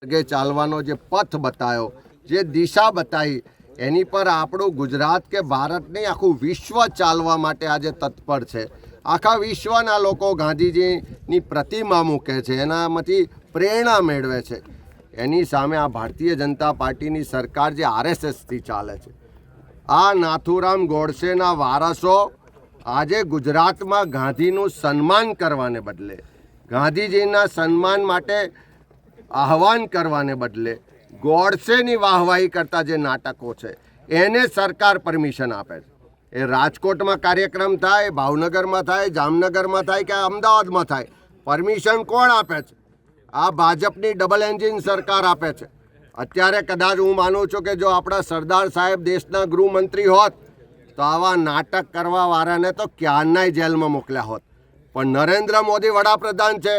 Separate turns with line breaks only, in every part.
કે ચાલવાનો જે પથ બતાવ્યો, જે દિશા બતાવી, એની પર આપણું ગુજરાત કે ભારત નહીં આખું વિશ્વ ચાલવા માટે આજે તત્પર છે. આખા વિશ્વના લોકો ગાંધીજીની પ્રતિમા મૂકે છે, એનામાંથી પ્રેરણા મેળવે છે. એની સામે આ ભારતીય જનતા પાર્ટીની સરકાર જે આરએસએસથી ચાલે છે, આ નાથુરામ ગોડસેના વારસો આજે ગુજરાતમાં ગાંધીનું સન્માન કરવાને બદલે, ગાંધીજીના સન્માન માટે આહવાન કરવાને બદલે ગોડસેની વાહવાહી કરતા જે નાટકો છે એને સરકાર પરમિશન આપે છે. એ રાજકોટમાં કાર્યક્રમ થાય, ભાવનગરમાં થાય, જામનગરમાં થાય કે અમદાવાદમાં થાય, પરમિશન કોણ આપે છે? આ ભાજપની ડબલ એન્જિન સરકાર આપે છે. અત્યારે કદાચ હું માનું છું કે જો આપણા સરદાર સાહેબ દેશના ગૃહમંત્રી હોત તો આવા નાટક કરવાવાળાને તો ક્યારનાય જેલમાં મોકલ્યા હોત. પણ નરેન્દ્ર મોદી વડાપ્રધાન છે,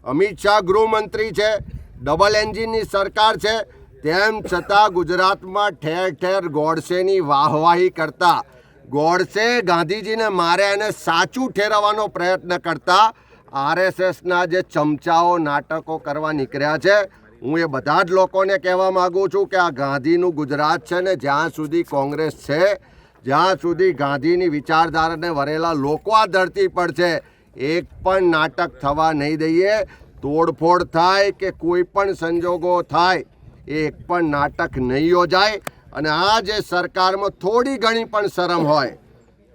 અમિત શાહ ગૃહમંત્રી છે, ડબલ એન્જિનની સરકાર છે, તેમ છતાં ગુજરાતમાં ઠેર ઠેર ગોડસેની વાહવાહી કરતા, ગોડસે ગાંધીજીને માર્યા એને સાચું ઠેરવવાનો પ્રયત્ન કરતા આરએસએસના જે ચમચાઓ નાટકો કરવા નીકળ્યા છે. હું એ બધા જ લોકોને કહેવા માગું છું કે આ ગાંધીનું ગુજરાત છે ને, જ્યાં સુધી કોંગ્રેસ છે, જ્યાં સુધી ગાંધીની વિચારધારાને વરેલા લોકો આ ધરતી પર છે, એક પણ નાટક થવા નહીં દઈએ. તોડફોડ થાય કે કોઈ પણ સંજોગો થાય, એક પણ નાટક નહીં યોજાય. અને આ જે સરકારમાં થોડી ઘણી પણ શરમ હોય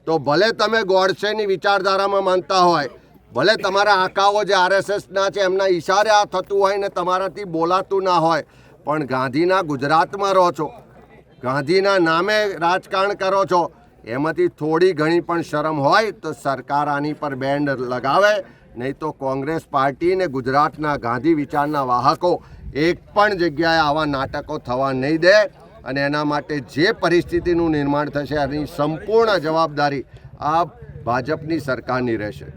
તો ભલે તમે ગોડસેની વિચારધારામાં માનતા હોય, ભલે તમારા આકાઓ જે આરએસએસના છે એમના ઈશારે આ થતું હોય ને તમારાથી બોલાતું ના હોય, પણ ગાંધીના ગુજરાતમાં રહો છો, ગાંધીના નામે રાજકારણ કરો છો, એમાંથી થોડી ઘણી પણ શરમ હોય તો સરકાર આની પર બેન્ડ લગાવે. નહીં તો કોંગ્રેસ પાર્ટી ને ગુજરાતના ગાંધી વિચારના વાહકો એક પણ જગ્યાએ આવા નાટકો થવા નહીં દે. અને એના માટે જે પરિસ્થિતિનું નિર્માણ થશે એની સંપૂર્ણ જવાબદારી આ ભાજપની સરકારની રહેશે.